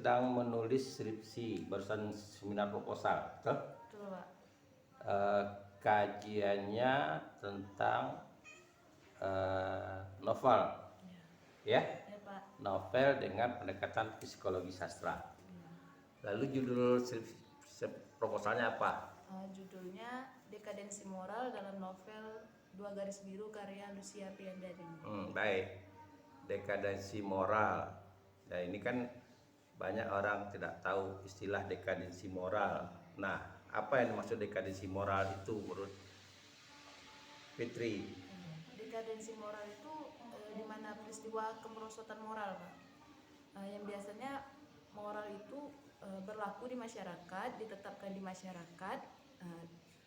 sedang menulis skripsi, barusan seminar proposal, betul? Betul, Pak. Kajiannya tentang novel, ya? Ya, Pak. Novel dengan pendekatan psikologi sastra. Lalu judul proposalnya apa? Judulnya Dekadensi Moral dalam novel Dua Garis Biru karya Lucia Piandari. Baik, dekadensi moral. Nah, ini kan banyak orang tidak tahu istilah dekadensi moral. Nah, apa yang dimaksud dekadensi moral itu menurut Fitri? Dekadensi moral itu di mana peristiwa kemerosotan moral, Pak. Yang biasanya moral itu berlaku di masyarakat, ditetapkan di masyarakat,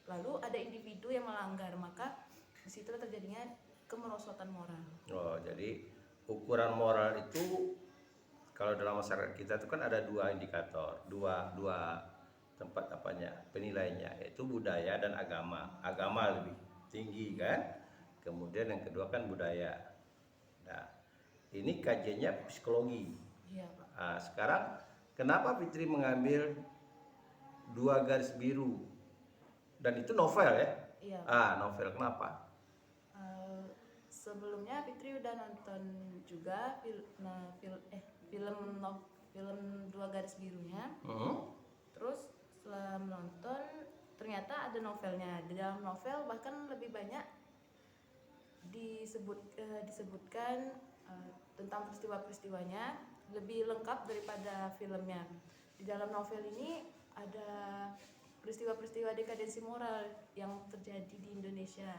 lalu ada individu yang melanggar, maka di situ terjadinya kemerosotan moral. Oh, jadi ukuran moral itu kalau dalam masyarakat kita itu kan ada dua indikator, dua tempat penilaiannya, yaitu budaya dan agama. Agama lebih tinggi kan, kemudian yang kedua kan budaya. Nah, ini kajiannya psikologi. Iya, Pak. Nah, sekarang kenapa Fitri mengambil Dua Garis Biru? Dan itu novel ya? Iya, Pak. Novel, kenapa? Sebelumnya Fitri udah nonton juga film Dua Garis Birunya. Terus setelah menonton ternyata ada novelnya. Di dalam novel bahkan lebih banyak disebutkan tentang peristiwa-peristiwanya, lebih lengkap daripada filmnya. Di dalam novel ini ada peristiwa-peristiwa dekadensi moral yang terjadi di Indonesia.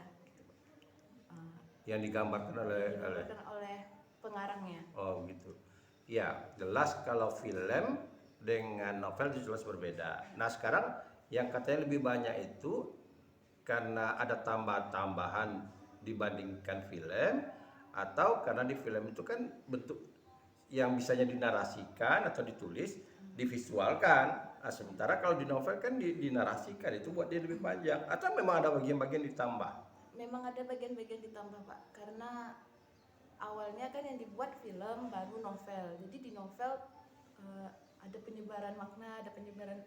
Yang digambarkan oleh pengarangnya. Oh gitu. Ya, jelas kalau film dengan novel itu jelas berbeda. Nah, sekarang yang katanya lebih banyak itu karena ada tambahan dibandingkan film, atau karena di film itu kan bentuk yang bisanya dinarasikan atau ditulis, divisualkan. Nah, sementara kalau di novel kan dinarasikan, itu buat dia lebih panjang. Atau memang ada bagian-bagian ditambah? Memang ada bagian-bagian ditambah, Pak, karena awalnya kan yang dibuat film baru novel. Jadi di novel ada penyebaran makna, ada penyebaran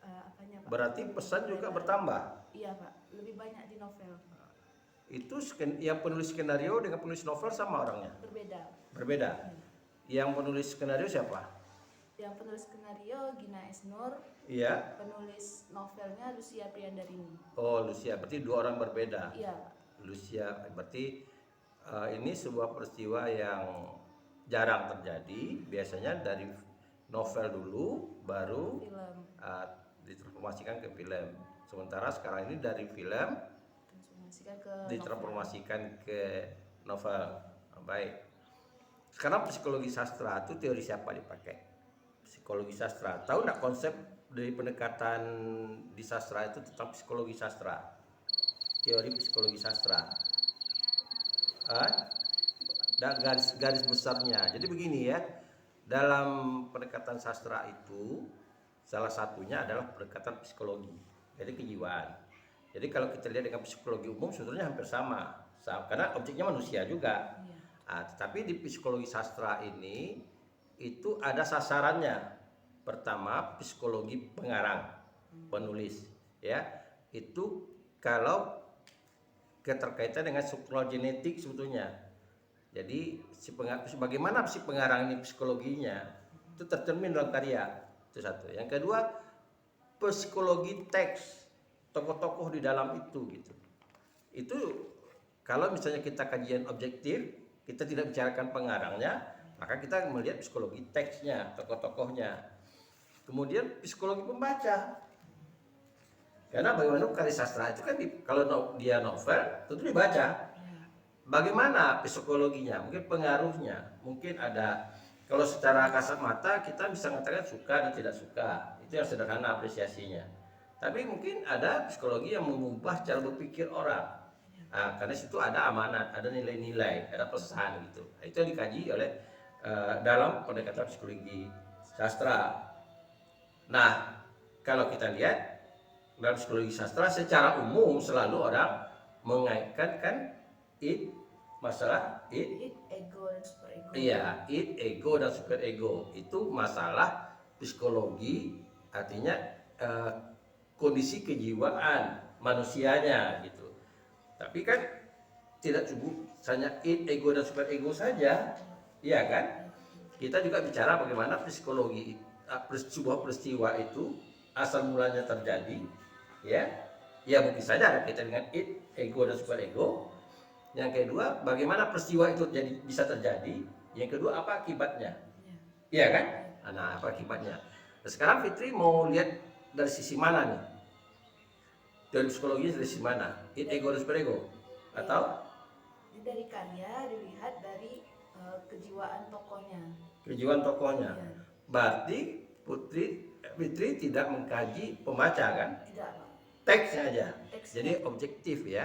apanya, Pak? Berarti pesan juga bertambah? Iya, Pak, lebih banyak di novel. Itu yang penulis skenario dengan penulis novel sama orangnya? Berbeda? Yang penulis skenario siapa? Yang penulis skenario Gina Esnur. Iya. Penulis novelnya Lucia Priandarini. Oh, Lucia, berarti dua orang berbeda. Iya, Pak. Lucia, berarti ini sebuah peristiwa yang jarang terjadi. Biasanya dari novel dulu, baru Film. Ditransformasikan ke film. Sementara sekarang ini dari film ditransformasikan ke novel. Baik. Sekarang psikologi sastra itu teori siapa dipakai? Psikologi sastra. Tahu nggak konsep dari pendekatan di sastra itu tentang psikologi sastra? Teori psikologi sastra. Garis besarnya. Jadi begini ya. Dalam pendekatan sastra itu salah satunya adalah pendekatan psikologi. Jadi kejiwaan. Jadi kalau kita lihat dengan psikologi umum sebetulnya hampir sama karena objeknya manusia juga. Tetapi di psikologi sastra ini itu ada sasarannya. Pertama, psikologi pengarang, penulis, ya. Itu kalau keterkaitan dengan struktural genetik sebetulnya. Jadi bagaimana si pengarang ini psikologinya itu tercermin dalam karya. Itu satu. Yang kedua, psikologi teks, tokoh-tokoh di dalam itu gitu. Itu kalau misalnya kita kajian objektif, kita tidak bicarakan pengarangnya, maka kita melihat psikologi teksnya, tokoh-tokohnya. Kemudian psikologi pembaca. Karena bagaimana karya sastra itu kan kalau dia novel tentu dibaca. Bagaimana psikologinya? Mungkin pengaruhnya, mungkin ada. Kalau secara kasat mata kita bisa mengatakan suka dan tidak suka. Itu yang sederhana apresiasinya. Tapi mungkin ada psikologi yang mengubah cara berpikir orang. Karena situ ada amanat, ada nilai-nilai, ada pesan gitu. Itu yang dikaji oleh dalam pendekatan psikologi sastra. Nah, kalau kita lihat dalam psikologi sastra secara umum selalu orang mengaitkan kan masalah ego dan super ego. Iya, ego dan super ego itu masalah psikologi artinya eh, kondisi kejiwaan manusianya gitu. Tapi kan tidak cukup hanya ego dan super ego saja, iya kan? Kita juga bicara bagaimana psikologi sebuah peristiwa itu asal mulanya terjadi, ya, ya mungkin saja ada kaitan dengan ego dan super ego. Yang kedua, bagaimana peristiwa itu bisa terjadi. Yang kedua, apa akibatnya, iya kan? Nah, apa akibatnya? Nah, sekarang Fitri mau lihat dari sisi mana nih? Dari psikologi dari sisi mana? Ego dan super ego? Atau dari karya dilihat dari kejiwaan tokohnya. kejiwaan tokohnya. Iya. Berarti Fitri tidak mengkaji pembaca kan? Tidak, Pak. Teksnya aja. Teksnya. Jadi objektif ya.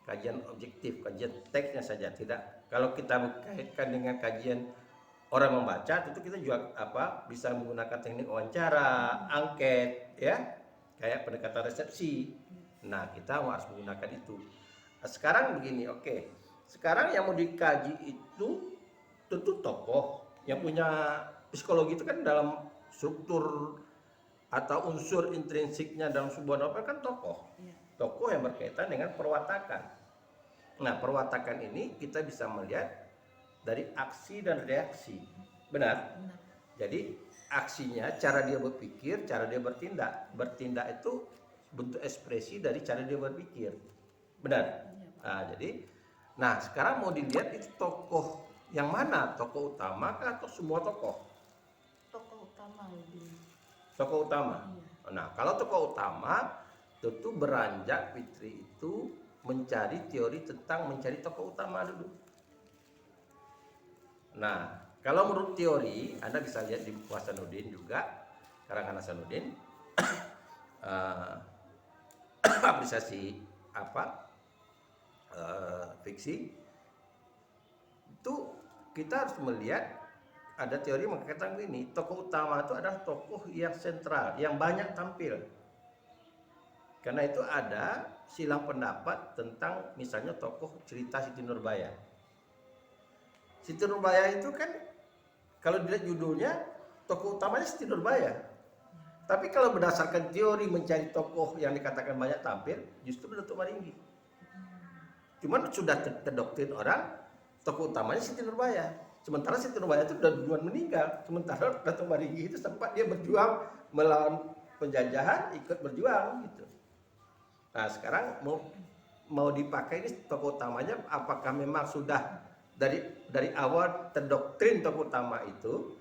Kajian objektif, kajian teksnya saja. Tidak. Kalau kita kaitkan dengan kajian orang membaca, tentu kita juga bisa menggunakan teknik wawancara, angket, ya, kayak pendekatan resepsi. Nah, kita harus menggunakan itu. Nah, sekarang begini, oke. Sekarang yang mau dikaji itu tentu tokoh. Yang punya psikologi itu kan dalam struktur atau unsur intrinsiknya dalam sebuah novel kan tokoh. Tokoh yang berkaitan dengan perwatakan. Nah, perwatakan ini kita bisa melihat dari aksi dan reaksi. Benar? Jadi aksinya, cara dia berpikir, cara dia bertindak. Bertindak itu bentuk ekspresi dari cara dia berpikir. Benar? Nah, sekarang mau dilihat itu tokoh yang mana? Tokoh utama kah atau semua tokoh? Tokoh utama lebih. Tokoh utama. Nah, kalau tokoh utama tentu beranjak Fitri itu mencari teori tentang mencari tokoh utama dulu. Nah, kalau menurut teori, Anda bisa lihat di buku Hasanuddin juga, karangan Hasanuddin, apresiasi fiksi, itu kita harus melihat ada teori mengatakan begini, tokoh utama itu adalah tokoh yang sentral, yang banyak tampil. Karena itu ada silang pendapat tentang misalnya tokoh cerita Siti Nurbaya. Siti Nurbaya itu kan kalau dilihat judulnya tokoh utamanya Siti Nurbaya. Tapi kalau berdasarkan teori mencari tokoh yang dikatakan banyak tampil, justru Datuk Maringgi. Cuman sudah terdoktrin orang tokoh utamanya Siti Nurbaya. Sementara Siti Nurbaya itu sudah duluan meninggal. Sementara Datuk Maringgi itu sempat dia berjuang melawan penjajahan, ikut berjuang gitu. Nah, sekarang mau dipakai ini tokoh utamanya, apakah memang sudah dari awal terdoktrin tokoh utama itu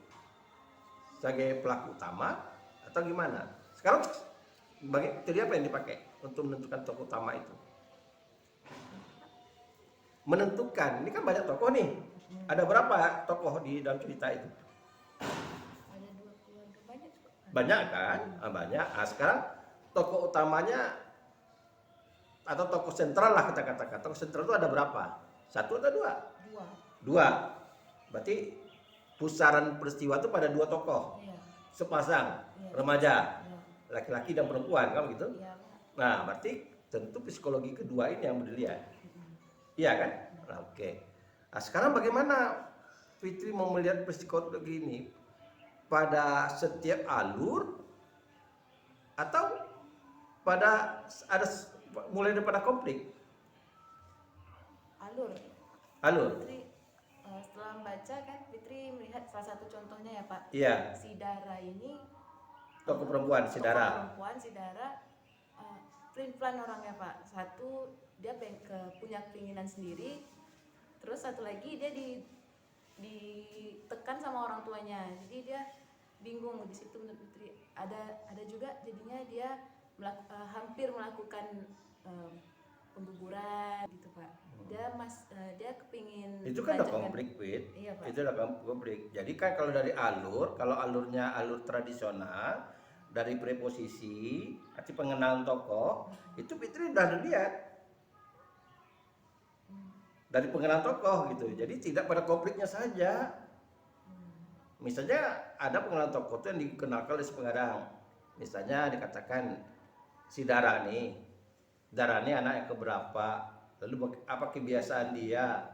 sebagai pelaku utama atau gimana? Sekarang teori apa yang dipakai untuk menentukan tokoh utama itu? Menentukan, ini kan banyak tokoh nih. Ada berapa tokoh di dalam cerita itu? Ada 2 keluarga banyak. Banyak kan? Banyak. Nah, sekarang tokoh utamanya atau tokoh sentral lah kita katakan. Tokoh sentral itu ada berapa? 1 atau 2? 2. Berarti pusaran peristiwa itu pada 2 tokoh. Iya. Sepasang, Iya. remaja, Iya. laki-laki dan perempuan, kan gitu? Iya. Nah, berarti tentu psikologi kedua ini yang dilihat. Iya kan? Nah, oke. Nah, sekarang bagaimana Fitri mau melihat psikologi ini? Pada setiap alur atau pada ada mulai daripada konflik? Alur. Fitri setelah membaca kan Fitri melihat salah satu contohnya ya Pak. Iya. Si Dara ini Tokoh perempuan, si Dara. Plan orangnya Pak. Satu dia punya keinginan sendiri. Terus satu lagi dia ditekan sama orang tuanya. Jadi dia bingung di situ menurut Fitri. Ada juga jadinya dia hampir melakukan pengguguran gitu Pak. Dia kepingin itu kan ada konflik, Fit. Iya, Pak. Itu ada konflik. Jadi kan kalau dari kalau alurnya alur tradisional dari preposisi, arti pengenalan tokoh, itu Fitri udah lihat dari pengenalan tokoh gitu. Jadi tidak pada konfliknya saja. Misalnya ada pengenalan tokoh itu yang dikenalkan oleh pengarang. Misalnya dikatakan si Dara nih anak yang keberapa, lalu apa kebiasaan dia,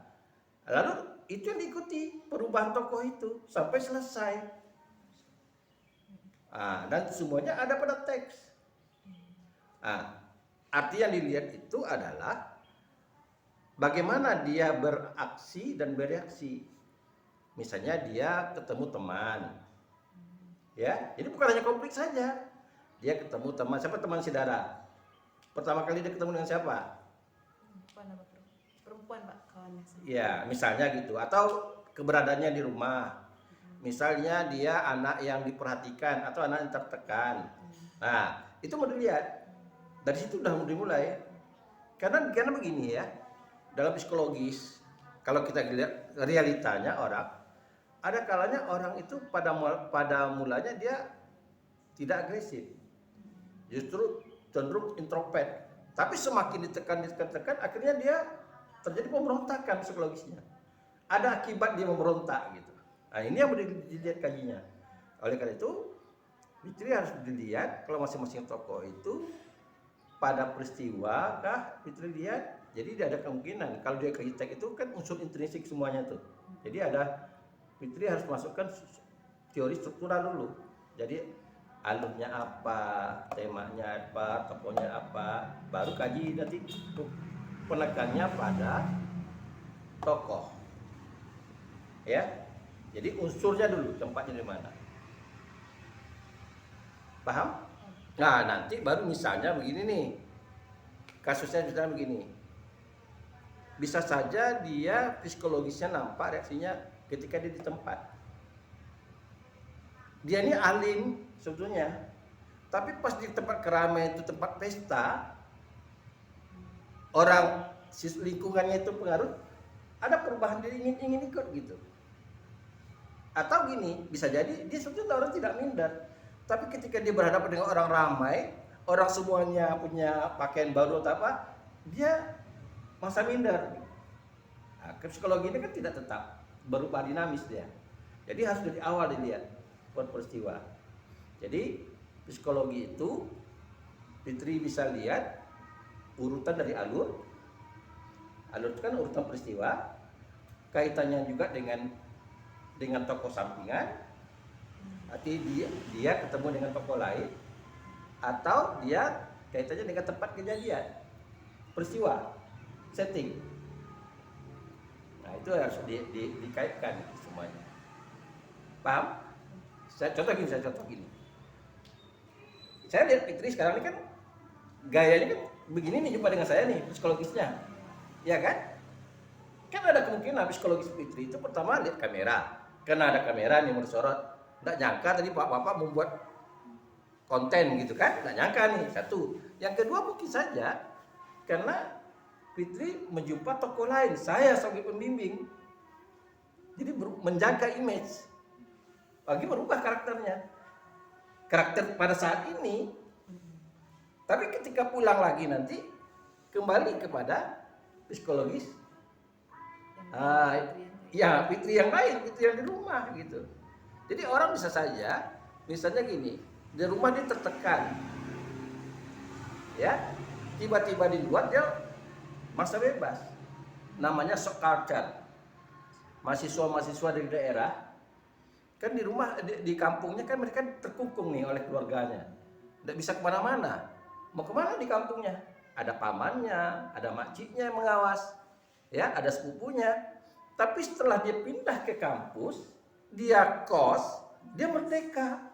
lalu itu yang diikuti perubahan tokoh itu sampai selesai. Dan semuanya ada pada teks. Arti yang dilihat itu adalah bagaimana dia beraksi dan bereaksi. Misalnya dia ketemu teman, ya, jadi bukan hanya konflik saja. Dia ketemu teman, siapa teman saudara? Pertama kali dia ketemu dengan siapa? Perempuan Pak, kawannya. Ya, misalnya gitu. Atau keberadaannya di rumah. Misalnya dia anak yang diperhatikan atau anak yang tertekan. Nah, itu mau dilihat. Dari situ udah dimulai. Karena begini ya, dalam psikologis, kalau kita lihat realitanya orang, ada kalanya orang itu pada mulanya dia tidak agresif, justru cenderung introvert. Tapi semakin ditekan, akhirnya dia terjadi pemberontakan psikologisnya. Ada akibat dia memberontak gitu. Nah, ini yang dilihat kajinya. Oleh karena itu, Fitri harus dilihat kalau masing-masing tokoh itu pada peristiwa kah Fitri lihat. Jadi tidak ada kemungkinan kalau dia kaji teks itu kan unsur intrinsik semuanya tuh. Jadi ada Fitri harus masukkan teori struktural dulu. Jadi alurnya apa, temanya apa, tokohnya apa, baru kaji nanti penekannya pada tokoh. Ya. Jadi unsurnya dulu, tempatnya di mana. Paham? Nah, nanti baru misalnya begini nih. Kasusnya misalnya begini. Bisa saja dia psikologisnya nampak reaksinya ketika dia di tempat. Dia ini alim sebetulnya. Tapi pas di tempat keramaian itu tempat pesta, orang lingkungannya itu pengaruh, ada perubahan dia ingin ikut gitu. Atau gini, bisa jadi dia sebetulnya orang tidak minder. Tapi ketika dia berhadapan dengan orang ramai, orang semuanya punya pakaian baru atau apa, dia masa minder. Nah, psikologi ini kan tidak tetap, berubah dinamis dia. Jadi harus dari awal dilihat peristiwa. Jadi psikologi itu Fitri bisa lihat urutan dari alur. Alur itu kan urutan peristiwa, kaitannya juga dengan tokoh sampingan. Arti dia ketemu dengan tokoh lain, atau dia kaitannya dengan tempat kejadian, peristiwa, setting. Nah, itu harus dikaitkan semuanya. Paham? Saya contoh gini. Saya lihat Fitri sekarang ini kan gayanya kan begini nih, jumpa dengan saya nih psikologisnya, ya kan? Kan ada kemungkinan psikologis Fitri itu pertama lihat kamera, karena ada kamera nih mau disorot. Nggak nyangka tadi Bapak membuat konten gitu kan, nggak nyangka nih, satu. Yang kedua mungkin saja karena Fitri menjumpa tokoh lain, saya sebagai pembimbing, jadi menjaga image, lagi merubah karakternya, karakter pada saat ini. Tapi ketika pulang lagi nanti kembali kepada psikologis, ya Fitri yang lain, Fitri yang di rumah gitu. Jadi orang bisa saja, misalnya gini, di rumah dia tertekan, ya, tiba-tiba di luar dia masa bebas, namanya shock culture. Mahasiswa dari daerah, kan di rumah, di kampungnya kan mereka terkungkung nih oleh keluarganya, tidak bisa kemana-mana. Mau kemana di kampungnya? Ada pamannya, ada makciknya yang mengawas, ya, ada sepupunya. Tapi setelah dia pindah ke kampus, dia kos, dia merdeka.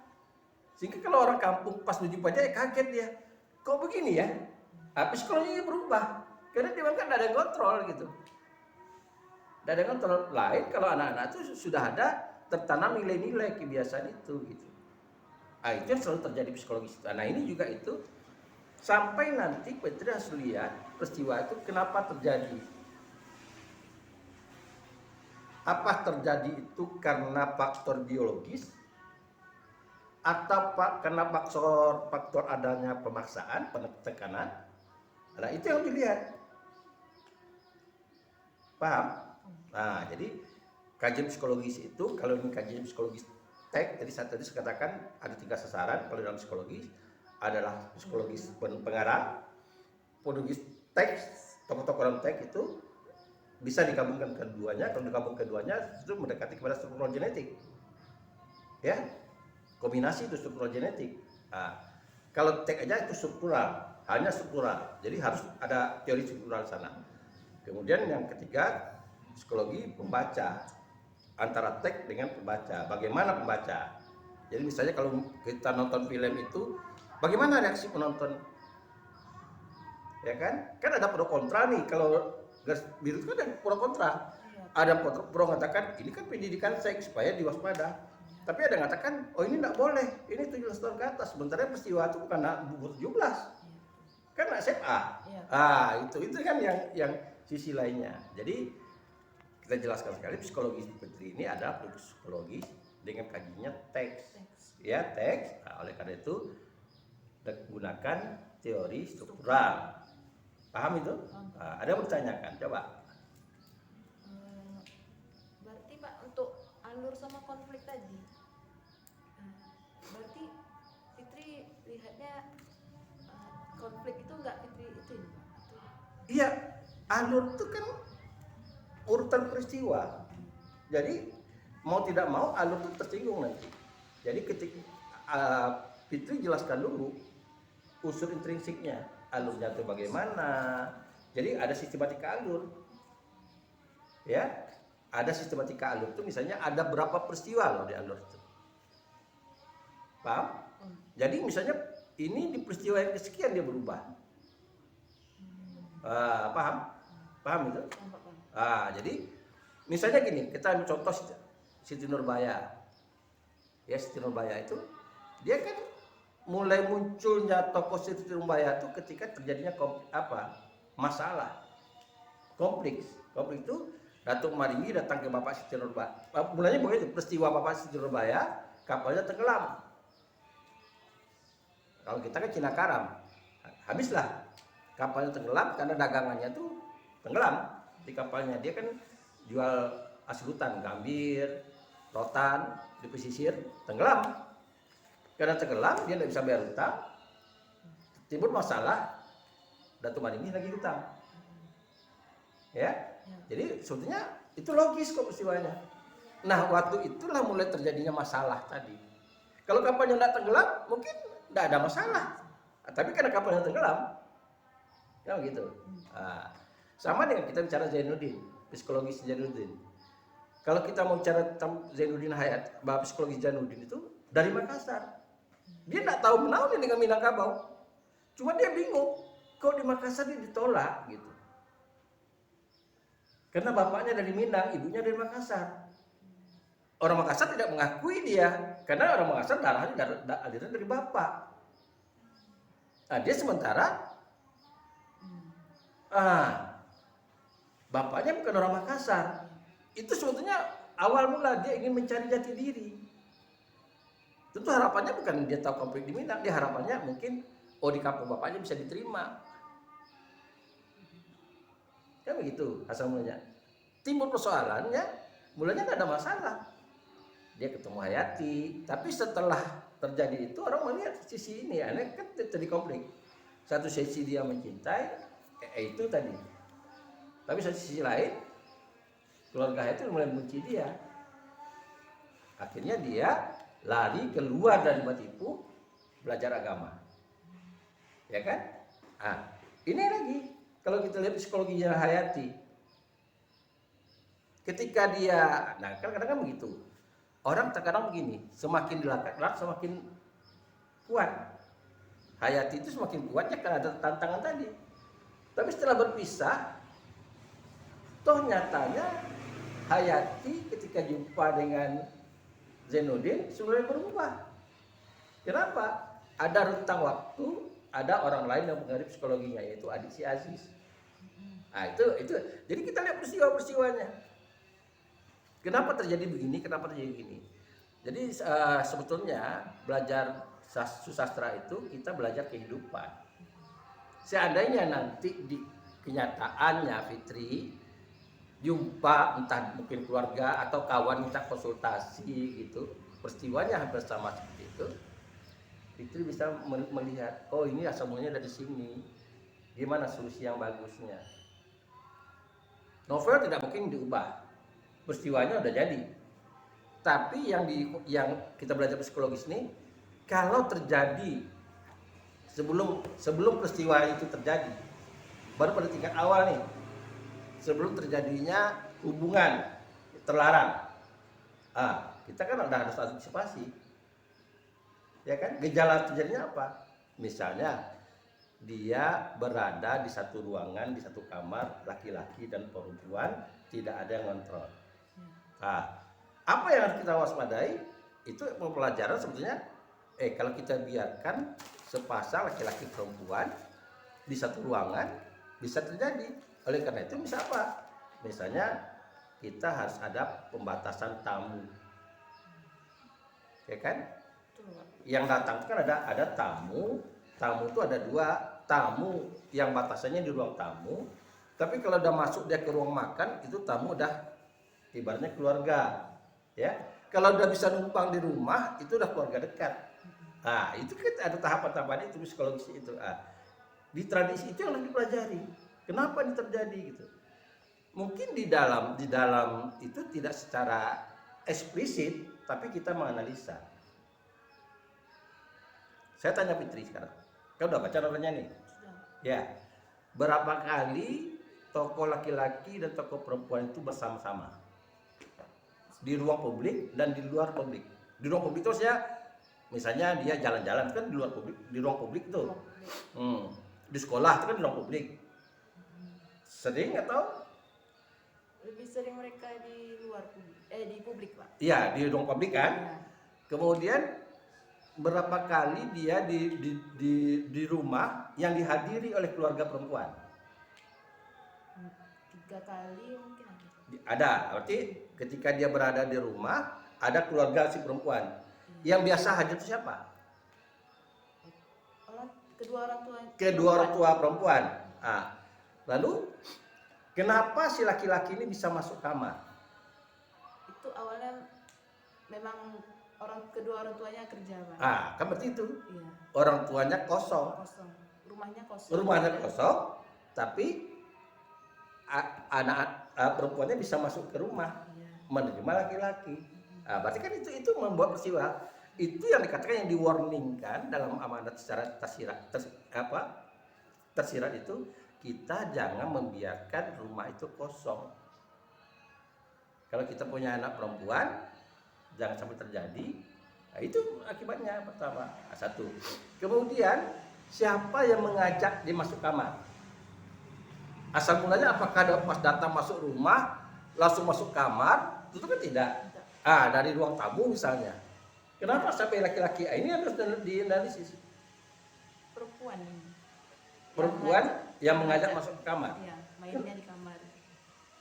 Sehingga kalau orang kampung pas menjumpa dia kaget dia. Kok begini ya? Psikologinya berubah. Karena dia kan tidak ada yang kontrol gitu. Tidak ada yang kontrol. Lain kalau anak-anak itu sudah ada tertanam nilai-nilai kebiasaan itu gitu. Itu yang selalu terjadi psikologis. Nah ini juga itu. Sampai nanti Fitri harus lihat peristiwa itu kenapa terjadi. Apa terjadi itu karena faktor biologis atau karena faktor adanya pemaksaan, penekanan? Nah, itu yang dilihat. Paham? Nah, jadi kajian psikologis itu, kalau ini kajian psikologis teks, jadi saya tadi katakan ada 3 sasaran kalau dalam psikologis, adalah psikologis pengarang, psikologis teks, tokoh-tokoh dalam teks itu bisa digabungkan keduanya. Kalau digabung keduanya itu mendekati kepada struktural genetik, ya. kombinasi itu struktural genetik. Nah, kalau teks aja itu struktural, hanya struktural. Jadi harus ada teori struktural sana. Kemudian yang ketiga, psikologi pembaca, antara teks dengan pembaca. Bagaimana pembaca? Jadi misalnya kalau kita nonton film itu, bagaimana reaksi penonton? Ya kan? Kan ada pro kontra nih. Kalau garis biru itu kan ada pro kontra. Iya. Ada pro mengatakan ini kan pendidikan seks supaya diwaspada. Tapi ada yang mengatakan, oh ini tidak boleh, ini 17 tahun ke atas. Sementara peristiwa itu bukan umur 17, kan SMA. Iya. Itu kan yang sisi lainnya. Jadi kita jelaskan sekali psikologi Fitri ini adalah psikologi dengan kajiannya teks. Ya, teks. Nah, oleh karena itu gunakan teori struktural. Paham itu? Ada yang bertanyakan? Coba. Berarti Pak, untuk alur sama konflik tadi, berarti Fitri lihatnya konflik itu enggak Fitri itu ya, Pak? Iya, alur itu kan urutan peristiwa. Jadi mau tidak mau alur itu tersinggung nanti. Jadi ketika Fitri jelaskan dulu unsur intrinsiknya, alurnya itu bagaimana. Jadi ada sistematika alur. Ya, ada sistematika alur itu misalnya ada berapa peristiwa loh di alur itu. Paham? Jadi misalnya ini di peristiwa yang kesekian dia berubah. Paham? Paham itu? Jadi misalnya gini, kita ambil contoh Siti Nurbaya. Ya, Siti Nurbaya itu dia kan mulai munculnya tokoh Siti Nurbaya itu ketika terjadinya masalah konflik itu Datuk Maringgi datang ke Bapak Siti Nurbaya. Mulanya begitu, peristiwa Bapak Siti Nurbaya kapalnya tenggelam. Kalau kita kan Cina Karam, habislah kapalnya tenggelam karena dagangannya tuh tenggelam di kapalnya. Dia kan jual hasil hutan, gambir, rotan di pesisir, tenggelam. Karena tenggelam dia tidak bisa bayar hutang, timbul masalah, Datuk Maringgi lagi hutang. Ya, jadi sebetulnya itu logis kok peristiwanya. Nah, waktu itulah mulai terjadinya masalah tadi. Kalau kapalnya tidak tenggelam, mungkin tidak ada masalah. Tapi karena kapalnya tenggelam, ya gitu. Sama dengan kita bicara Zainuddin, psikologis Zainuddin. Kalau kita mau bicara tentang Zainuddin Hayat, bahwa psikologi Zainuddin itu dari Makassar. Dia tidak tahu menaun dengan Minangkabau. Cuma dia bingung, kok di Makassar dia ditolak gitu. Karena bapaknya dari Minang, ibunya dari Makassar. Orang Makassar tidak mengakui dia, karena orang Makassar darahnya aliran dari bapak. Nah, dia sementara bapaknya bukan orang Makassar. Itu sebetulnya awal mula dia ingin mencari jati diri. Tentu harapannya bukan dia tahu konflik di Minang, dia harapannya mungkin di kampung bapaknya bisa diterima. Kan begitu asal mulanya. Timbul persoalannya, mulanya nggak ada masalah. Dia ketemu Hayati, tapi setelah terjadi itu orang melihat sisi ini, aneh kan jadi konflik. Satu sisi dia mencintai, itu tadi. Tapi satu sisi lain, keluarga Hayati mulai membenci dia. Akhirnya dia lari keluar dari Batipu, belajar agama. Ya kan? Ini lagi kalau kita lihat psikologinya Hayati, ketika dia, nah kan kadang-kadang begitu, orang terkadang begini, semakin dilakukan semakin kuat. Hayati itu semakin kuatnya karena ada tantangan tadi. Tapi setelah berpisah, toh nyatanya Hayati ketika jumpa dengan Zainuddin sebenarnya berubah. Kenapa? Ada rentang waktu, ada orang lain yang mengerti psikologinya, yaitu adik si Aziz. Itu. Jadi kita lihat peristiwa-peristiwanya. Kenapa terjadi begini? Kenapa terjadi begini? Jadi sebetulnya belajar sastra itu kita belajar kehidupan. Seandainya nanti di kenyataannya Fitri jumpa entah mungkin keluarga atau kawan minta konsultasi gitu, peristiwanya hampir sama seperti itu, Fitri bisa melihat, oh ini asal mulanya dari sini, gimana solusi yang bagusnya. Novel tidak mungkin diubah, peristiwanya udah jadi, Tapi yang kita belajar psikologis ini, kalau terjadi sebelum peristiwa itu terjadi, baru pada tingkat awal nih, sebelum terjadinya hubungan terlarang, kita kan udah harus antisipasi, ya kan? Gejala terjadinya apa? Misalnya dia berada di satu ruangan, di satu kamar, laki-laki dan perempuan, tidak ada yang kontrol. Apa yang harus kita waspadai? Itu pelajaran sebetulnya. Kalau kita biarkan sepasang laki-laki perempuan di satu ruangan, bisa terjadi. Oleh karena itu, bisa apa? Misalnya kita harus ada pembatasan tamu, ya kan? Yang datang itu kan ada tamu. Tamu itu ada dua, tamu yang batasannya di ruang tamu. Tapi kalau udah masuk dia ke ruang makan, itu tamu udah ibaratnya keluarga, ya. Kalau udah bisa numpang di rumah, itu udah keluarga dekat. Itu kan ada tahapan-tahapan itu psikologis itu. Di tradisi itu yang harus dipelajari. Kenapa ini terjadi gitu? Mungkin di dalam itu tidak secara eksplisit, tapi kita menganalisa. Saya tanya Fitri sekarang. Kau udah baca novelnya nih? Sudah. Ya. Berapa kali tokoh laki-laki dan tokoh perempuan itu bersama-sama? Di ruang publik dan di luar publik. Di ruang publik itu misalnya dia jalan-jalan kan di luar publik, di ruang publik itu. Di sekolah itu kan di ruang publik. Sering atau? Lebih sering mereka di luar publik, di publik, Pak. Iya, di ruang publik kan. Ya. Kemudian berapa kali dia di rumah yang dihadiri oleh keluarga perempuan? 3 kali mungkin ada. Ada, berarti ketika dia berada di rumah ada keluarga si perempuan. Yang biasa hadir itu siapa? Kedua orang tua perempuan. Lalu kenapa si laki-laki ini bisa masuk kamar? Itu awalnya memang kedua orang tuanya kerja, Pak. Kan berarti itu. Iya. Orang tuanya kosong. Rumahnya kosong, tapi anak perempuannya bisa masuk ke rumah, menerima laki-laki. Berarti kan itu membuat peristiwa. Itu yang dikatakan, yang di-warningkan dalam amanat secara tersirat itu, kita jangan membiarkan rumah itu kosong. Kalau kita punya anak perempuan, jangan sampai terjadi. Itu akibatnya pertama. Satu. Kemudian siapa yang mengajak dia masuk kamar? Asal mulanya apakah pas datang masuk rumah langsung masuk kamar? Itu kan tidak. Dari ruang tamu misalnya. Kenapa sampai laki-laki? Ini harus dianalisis. Perempuan yang mengajak masuk ke kamar. Iya, mainnya di kamar.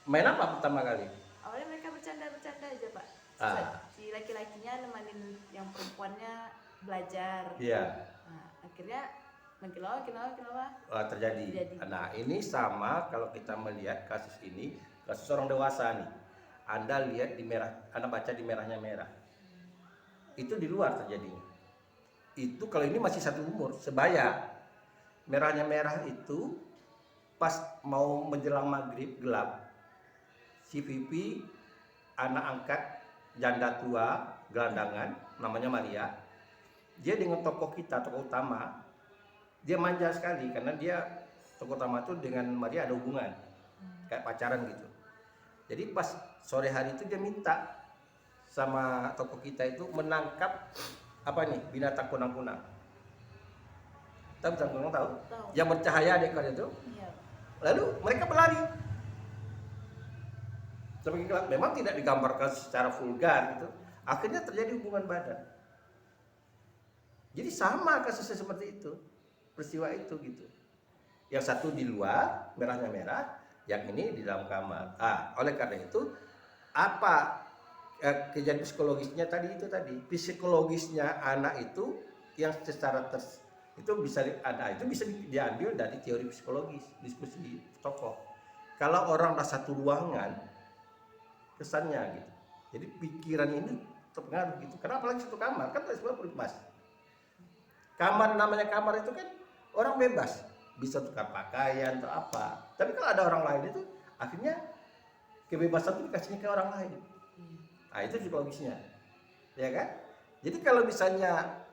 Main apa pertama kali? Awalnya mereka bercanda-bercanda aja, Pak. Si laki-lakinya nemanin yang perempuannya belajar. Iya. Akhirnya makin lama Terjadi. Nah, ini sama kalau kita melihat kasus ini, kasus orang dewasa nih. Anda lihat di merah, Anda baca di merahnya merah. Itu di luar terjadinya. Itu kalau ini masih satu umur, sebaya. Merahnya merah itu pas mau menjelang maghrib gelap, si Vivi, anak angkat janda tua gelandangan, namanya Maria, dia dengan tokoh utama, dia manja sekali karena dia tokoh utama itu dengan Maria ada hubungan kayak pacaran gitu. Jadi pas sore hari itu dia minta sama tokoh kita itu menangkap binatang kunang-kunang. Tahu binatang kunang? Tahu? Yang bercahaya ekor itu. Iya. Lalu mereka berlari. Memang tidak digambarkan secara vulgar gitu. Akhirnya terjadi hubungan badan. Jadi sama kasusnya seperti itu. Peristiwa itu gitu. Yang satu di luar, merahnya merah, yang ini di dalam kamar. Oleh karena itu, apa kejadian psikologisnya tadi? Psikologisnya anak itu yang secara itu bisa diambil dari teori psikologis, diskusi tokoh. Kalau orang udah satu ruangan, kesannya gitu. Jadi pikiran ini terpengaruh gitu. Kenapa lagi satu kamar? Kan semua bebas. Kamar, namanya kamar itu kan orang bebas, bisa tukar pakaian atau apa. Tapi kalau ada orang lain itu akhirnya kebebasan itu dikasihnya ke orang lain. Itu psikologisnya. ya kan? Jadi kalau misalnya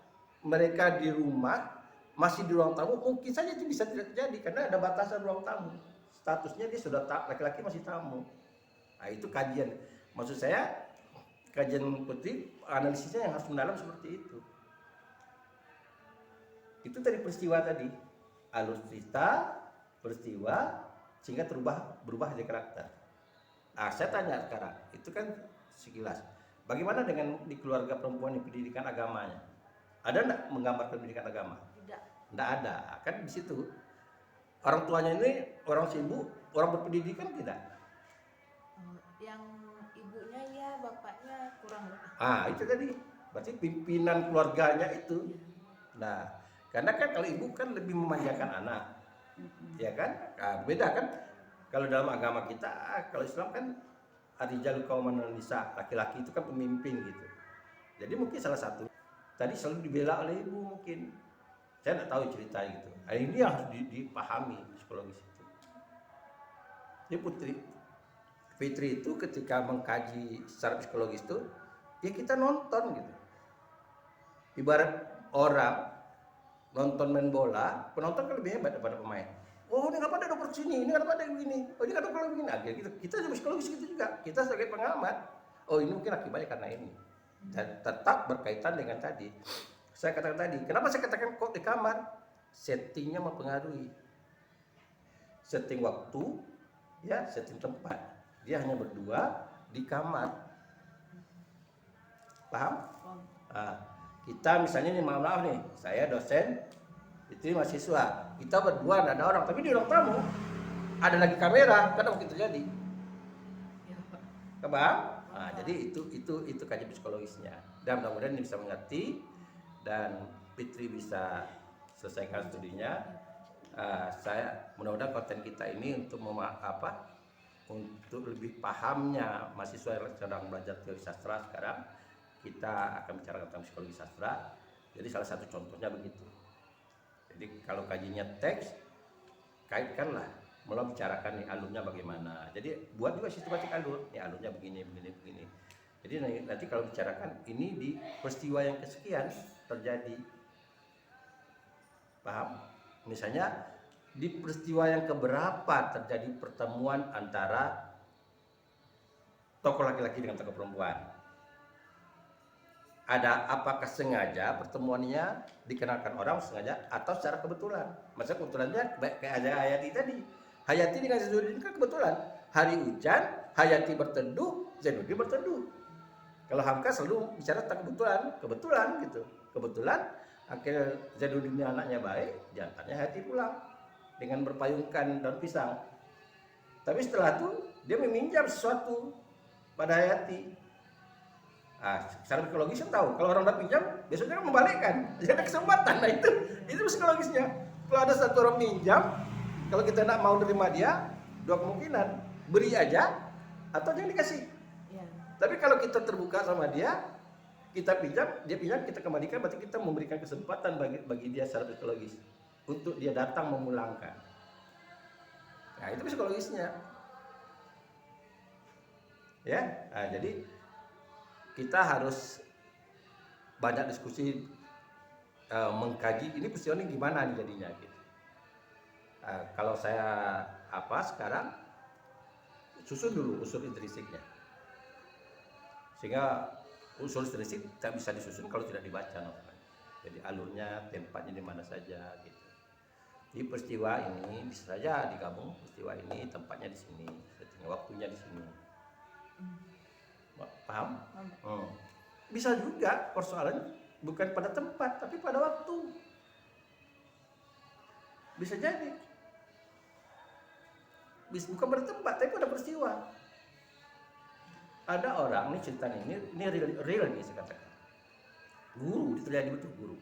mereka di rumah masih di ruang tamu, mungkin saja itu bisa tidak terjadi karena ada batasan ruang tamu. Statusnya dia sudah laki-laki masih tamu. Nah itu kajian. Maksud saya kajian putri analisisnya yang harus mendalam seperti itu. Itu tadi peristiwa tadi, alur cerita, peristiwa, sehingga berubah jadi karakter. Nah, saya tanya sekarang, itu kan sekilas. Bagaimana dengan di keluarga perempuan yang pendidikan agamanya? Ada enggak menggambarkan pendidikan agama? Tidak. Enggak ada. Kan di situ. Orang tuanya ini orang sibuk, orang berpendidikan tidak. Yang ibunya ya, bapaknya kurang lebih. Ah, itu tadi. Berarti pimpinan keluarganya itu. Nah, karena kan kalau ibu kan lebih memanjakan anak. Ya kan? Nah, beda kan? Kalau dalam agama kita, kalau Islam kan ar-rijalu qawwamun 'alan nisa, laki-laki itu kan pemimpin gitu. Jadi mungkin salah satu tadi selalu dibela oleh ibu mungkin. Saya nggak tahu ceritanya gitu. Nah, ini yang harus dipahami psikologis itu. Jadi Fitri itu ketika mengkaji secara psikologis itu, ya kita nonton gitu. Ibarat orang nonton main bola, penonton kan lebih hebat daripada pemain. Oh ini kenapa ada oper sini, ini kenapa ada begini, oh ini kenapa begini, akhirnya gitu. Kita juga psikologis gitu juga, kita sebagai pengamat, oh ini mungkin akibatnya karena ini. Dan tetap berkaitan dengan tadi, saya katakan tadi, kenapa saya katakan kok di kamar, settingnya mempengaruhi, setting waktu, ya setting tempat, dia hanya berdua di kamar, paham? Nah, kita misalnya nih maaf nih, saya dosen, itu mahasiswa, kita berdua nggak ada orang, tapi di ruang tamu ada lagi kamera, kan mungkin terjadi, paham? Nah, jadi itu kajian psikologisnya, dan mudah-mudahan ini bisa mengerti dan Fitri bisa selesaikan studinya. Saya mudah-mudahan konten kita ini untuk untuk lebih pahamnya mahasiswa yang sedang belajar teori sastra sekarang, kita akan bicara tentang psikologi sastra. Jadi salah satu contohnya begitu. Jadi kalau kajiannya teks, kaitkanlah, mulai bicarakan nih alurnya bagaimana. Jadi buat juga sistematik alur, nih alurnya begini. Jadi nanti kalau bicarakan ini di peristiwa yang kesekian terjadi, paham? Misalnya di peristiwa yang keberapa terjadi pertemuan antara tokoh laki-laki dengan tokoh perempuan. Ada apakah sengaja pertemuannya dikenalkan orang sengaja atau secara kebetulan? Maksudnya kebetulannya kayak ada Hayati tadi. Hayati dengan Zainuddin kan kebetulan. Hari hujan, Hayati berteduh, Zainuddin berteduh. Kalau Hamka selalu bicara tentang kebetulan gitu. Kebetulan akhirnya Zainuddin anaknya baik, jantannya Hayati pulang dengan berpayungkan daun pisang. Tapi setelah itu dia meminjam sesuatu pada Hayati. Secara psikologis kan tahu, kalau orang udah pinjam, biasanya kan membalikkan, jadi ada kesempatan. Nah itu psikologisnya. Kalau ada satu orang pinjam, kalau kita tidak mau terima dia, dua kemungkinan, beri aja atau jangan dikasih. Ya. Tapi kalau kita terbuka sama dia, kita pinjam, dia pinjam, kita kembalikan, berarti kita memberikan kesempatan bagi dia secara psikologis untuk dia datang memulangkan. Nah itu psikologisnya. Ya, nah, jadi kita harus banyak diskusi, mengkaji ini peristiwa ini gimana nih jadinya gitu. Kalau saya sekarang susun dulu unsur intrinsipnya, sehingga unsur intrinsip tak bisa disusun kalau tidak dibaca novel. Jadi alurnya, tempatnya di mana saja gitu. Di peristiwa ini bisa saja digabung, peristiwa ini tempatnya di sini, waktunya di sini. Paham? Bisa juga persoalan bukan pada tempat tapi pada waktu. Bisa jadi. Bukan pada tempat tapi pada peristiwa. Ada orang nih ceritanya ini real nih saya katakan. Guru, terjadi betul guru.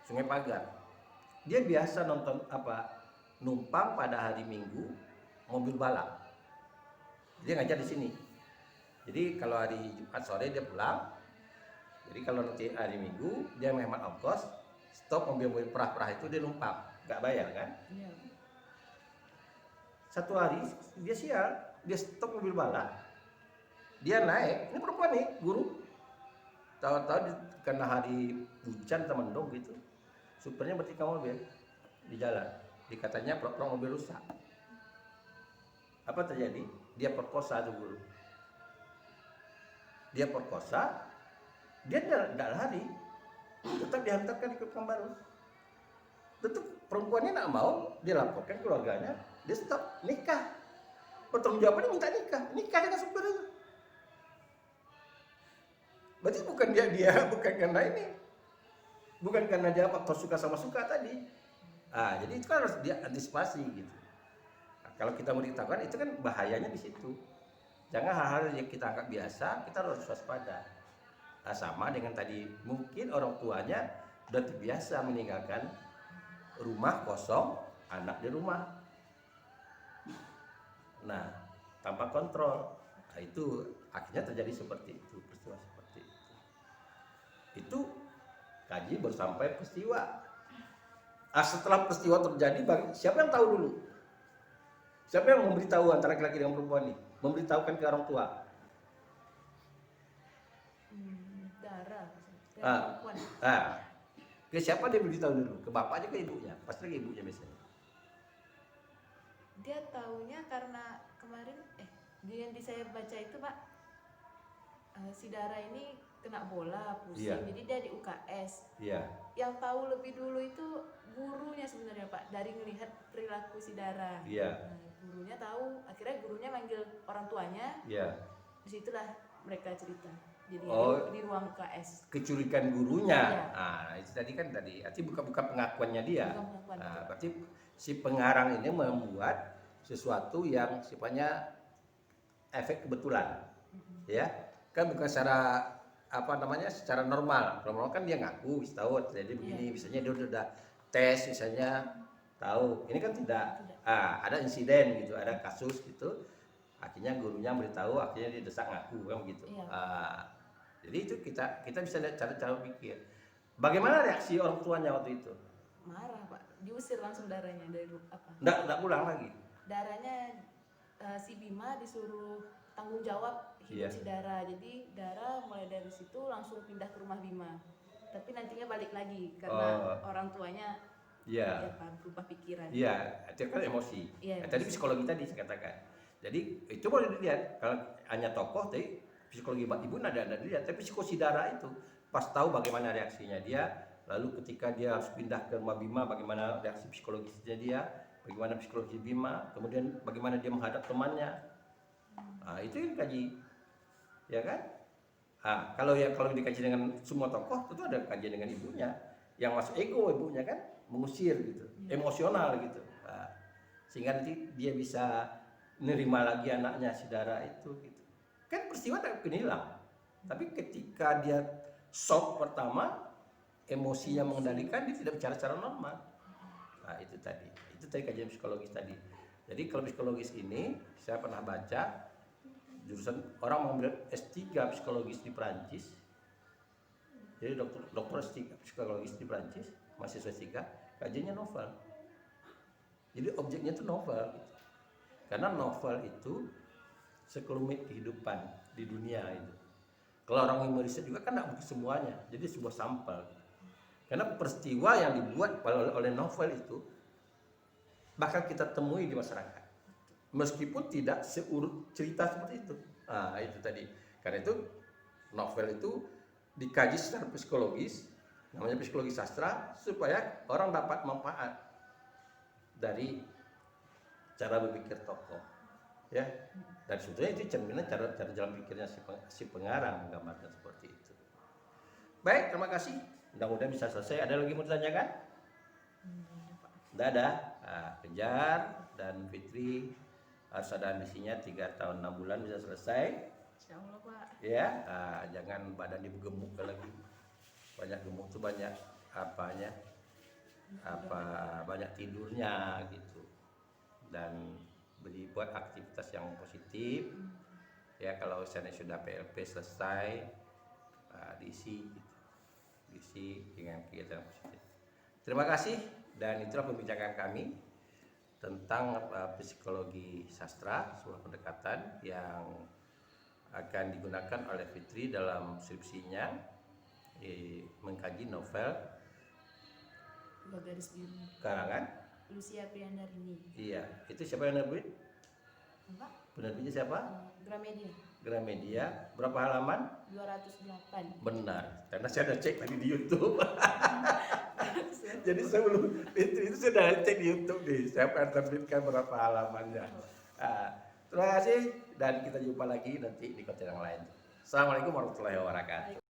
Sungai Pagar. Dia biasa nonton numpang pada hari Minggu mobil balap. Dia ngajar di sini. Jadi kalau hari Jumat sore dia pulang. Jadi kalau nanti hari Minggu dia menghemat ongkos, stop mobil-mobil perah-perah itu dia numpang, nggak bayar kan? Ya. Satu hari dia sial, dia stop mobil balap, dia naik. Ini perempuan nih, guru. Tahu-tahu karena hari hujan atau mendung gitu, supirnya bertiga mobil di jalan. Dikatanya pura-pura mobil rusak. Apa terjadi? Dia perkosa tuh guru. Dia perkosa, dia tidak lari, tetap dihantarkan ke Pekanbaru. Tentu perempuannya tidak mau, dia laporkan keluarganya, dia stop nikah. Pertanggung jawabannya minta nikah dengan supir itu. Berarti bukan dia bukan karena ini, bukan karena dia faktor suka sama suka tadi. Jadi itu kan harus dia antisipasi gitu. Nah, kalau kita mau diketahukan itu kan bahayanya di situ. Jangan hal-hal yang kita anggap biasa, kita harus waspada. Sama dengan tadi, mungkin orang tuanya sudah terbiasa meninggalkan rumah kosong, anak di rumah. Nah, tanpa kontrol. Nah, itu akhirnya terjadi seperti itu, peristiwa seperti itu. Itu kaji baru sampai peristiwa. Setelah peristiwa terjadi, siapa yang tahu dulu? Siapa yang memberitahu antara laki-laki dengan perempuan ini? Memberitahukan ke orang tua. Darah. Ke siapa dia beritahu dulu? Ke bapaknya, ke ibunya? Pasti ke ibunya biasanya. Dia taunya karena kemarin yang saya baca itu Pak, si Dara ini kena bola pusing, Iya. jadi dia di UKS. Iya. Yang tahu lebih dulu itu gurunya sebenarnya Pak, dari melihat perilaku si Dara. Iya. Nah, gurunya tahu, akhirnya gurunya manggil orang tuanya. Iya. Disitulah mereka cerita. Jadi di ruang UKS. Kecurigaan gurunya. Iya. Nah, itu tadi kan arti bukan pengakuannya dia. Bukan pengakuan. Nah, berarti si pengarang ini membuat sesuatu yang sifatnya efek kebetulan. Ya. Kan bukan secara secara normal. Normal kan dia ngaku, tahu jadi begini, misalnya dia udah tes misalnya tahu. Ini kan tidak. Ada insiden gitu, ada kasus gitu. Akhirnya gurunya beritahu, akhirnya dia desak ngaku kan begitu. Iya. Jadi itu kita bisa lihat cara pikir. Bagaimana reaksi orang tuanya waktu itu? Marah Pak, diusir langsung Daranya dari apa? Nggak pulang lagi. Daranya si Bima disuruh tanggung jawab hidup si Dara. Jadi Dara mulai dari situ langsung pindah ke rumah Bima. Tapi nantinya balik lagi karena orang tuanya berubah pikiran. Iya, itu kan emosi. Tadi psikologi tadi saya katakan. Jadi itu boleh dilihat. Kalau hanya tokoh tadi psikologi ibu ada dilihat, tapi psikologi Dara itu pas tahu bagaimana reaksinya dia, lalu ketika dia harus pindah ke rumah Bima, bagaimana reaksi psikologisnya dia, bagaimana psikologi Bima, kemudian bagaimana dia menghadap temannya. Itu yang kaji, ya kan? Kalau dikaji dengan semua tokoh, tentu ada kajian dengan ibunya, yang masuk ego ibunya kan, mengusir gitu, emosional gitu, sehingga nanti dia bisa menerima lagi anaknya si Dara itu gitu. Kan peristiwa tak akan hilang, tapi ketika dia shock pertama, emosinya mengendalikan, dia tidak bicara secara normal. Itu tadi kajian psikologis tadi. Jadi kalau psikologis ini saya pernah baca jurusan orang mengambil S3 psikologis di Perancis. Jadi dokter S3 psikologis di Perancis, mahasiswa S3, kajiannya novel. Jadi objeknya itu novel. Karena novel itu sekelumit kehidupan di dunia itu. Kalau orang yang meriset juga kan tidak mungkin semuanya. Jadi sebuah sampel. Karena peristiwa yang dibuat oleh novel itu bakal kita temui di masyarakat. Meskipun tidak seurut cerita seperti itu. Itu tadi. Karena itu novel itu dikaji secara psikologis, namanya psikologi sastra, supaya orang dapat manfaat dari cara berpikir tokoh. Ya. Dan sebetulnya itu cerminan cara jalan pikirnya si pengarang menggambarkan seperti itu. Baik, terima kasih. Mudah-mudahan bisa selesai. Ada lagi mau ditanyakan? Tidak ada. Kejar dan Fitri harus ada ambisinya 3 tahun 6 bulan bisa selesai. Insyaallah Pak. Ya, jangan badan digemuk lagi. Banyak gemuk itu banyak banyak tidurnya gitu. Dan buat aktivitas yang positif. Ya, kalau misalnya sudah PLP selesai, diisi gitu. Diisi dengan kegiatan positif. Terima kasih, dan itulah pembicaraan kami tentang psikologi sastra, sebuah pendekatan yang akan digunakan oleh Fitri dalam skripsinya mengkaji novel Dua Garis Biru. karangan. Lucia Priyandarini. Iya, itu siapa yang nerbit? Apa? Penerbitnya siapa? Gramedia. Gramedia. Berapa halaman? 208. Benar, karena saya udah cek tadi di YouTube. Jadi sebelum itu saya udah cek di YouTube nih, siapa yang terbitkan berapa halamannya. Nah, terima kasih dan kita jumpa lagi nanti di konten yang lain. Assalamualaikum warahmatullahi wabarakatuh.